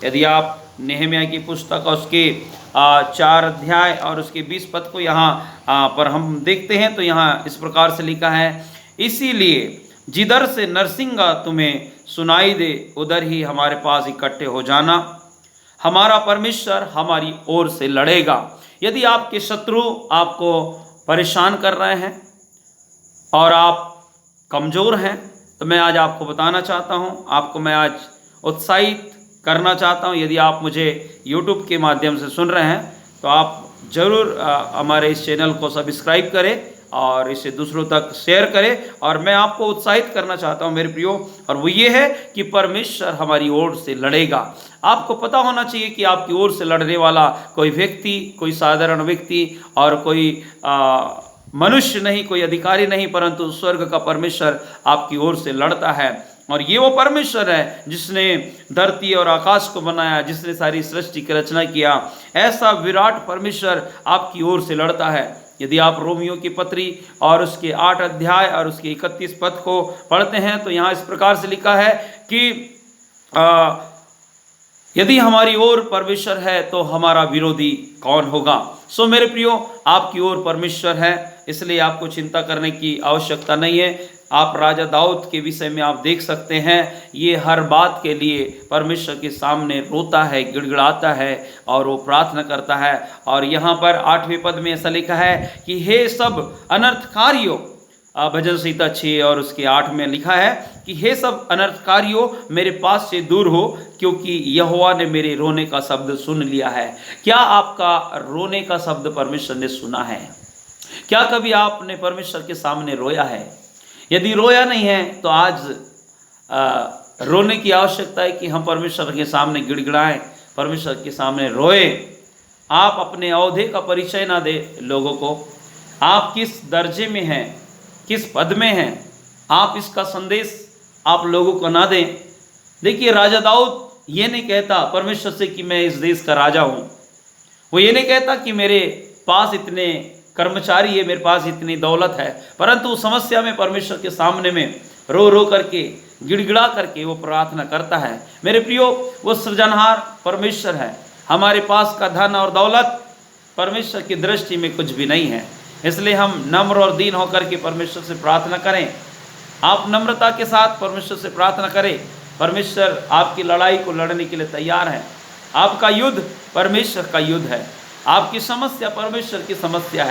यदि आप नेहमिया की पुस्तक और उसके 4 अध्याय और उसके 20 पद को यहाँ पर हम देखते हैं तो यहाँ इस प्रकार से लिखा है, इसीलिए जिधर से नरसिंगा तुम्हें सुनाई दे उधर ही हमारे पास इकट्ठे हो जाना, हमारा परमेश्वर हमारी ओर से लड़ेगा। यदि आपके शत्रु आपको परेशान कर रहे हैं और आप कमज़ोर हैं तो मैं आज आपको बताना चाहता हूं, आपको मैं आज उत्साहित करना चाहता हूं। यदि आप मुझे YouTube के माध्यम से सुन रहे हैं तो आप ज़रूर हमारे इस चैनल को सब्सक्राइब करें और इसे दूसरों तक शेयर करें। और मैं आपको उत्साहित करना चाहता हूं मेरे प्रियो, और वो ये है कि परमेश्वर हमारी ओर से लड़ेगा। आपको पता होना चाहिए कि आपकी ओर से लड़ने वाला कोई व्यक्ति, कोई साधारण व्यक्ति और कोई मनुष्य नहीं, कोई अधिकारी नहीं, परंतु स्वर्ग का परमेश्वर आपकी ओर से लड़ता है। और ये वो परमेश्वर है जिसने धरती और आकाश को बनाया, जिसने सारी सृष्टि की रचना किया। ऐसा विराट परमेश्वर आपकी ओर से लड़ता है। यदि आप रोमियो की पत्री और उसके 8 अध्याय और उसके 31 पद को पढ़ते हैं तो यहाँ इस प्रकार से लिखा है कि यदि हमारी ओर परमेश्वर है तो हमारा विरोधी कौन होगा। सो मेरे प्रियो, आपकी ओर परमेश्वर है, इसलिए आपको चिंता करने की आवश्यकता नहीं है। आप राजा दाऊद के विषय में आप देख सकते हैं, ये हर बात के लिए परमेश्वर के सामने रोता है, गिड़गिड़ाता है और वो प्रार्थना करता है। और यहाँ पर 8वें पद में ऐसा लिखा है कि हे सब अनर्थकारियों, भजन संहिता 6 और उसके 8 में लिखा है कि हे सब अनर्थकारियों मेरे पास से दूर हो, क्योंकि यहोवा ने मेरे रोने का शब्द सुन लिया है। क्या आपका रोने का शब्द परमेश्वर ने सुना है? क्या कभी आपने परमेश्वर के सामने रोया है? यदि रोया नहीं है तो आज रोने की आवश्यकता है कि हम परमेश्वर के सामने गिड़गिड़ाएं, परमेश्वर के सामने रोए। आप अपने औहदे का परिचय ना दे लोगों को, आप किस दर्जे में हैं, किस पद में हैं, आप इसका संदेश आप लोगों को ना दें। देखिए, राजा दाऊद ये नहीं कहता परमेश्वर से कि मैं इस देश का राजा हूँ। वो ये नहीं कहता कि मेरे पास इतने कर्मचारी है, मेरे पास इतनी दौलत है, परंतु समस्या में परमेश्वर के सामने में रो रो करके, गिड़गिड़ा करके वो प्रार्थना करता है। मेरे प्रियो, वो सृजनहार परमेश्वर है। हमारे पास का धन और दौलत परमेश्वर की दृष्टि में कुछ भी नहीं है, इसलिए हम नम्र और दीन होकर के परमेश्वर से प्रार्थना करें। आप नम्रता के साथ परमेश्वर से प्रार्थना करें। परमेश्वर आपकी लड़ाई को लड़ने के लिए तैयार है। आपका युद्ध परमेश्वर का युद्ध है, आपकी समस्या परमेश्वर की समस्या है।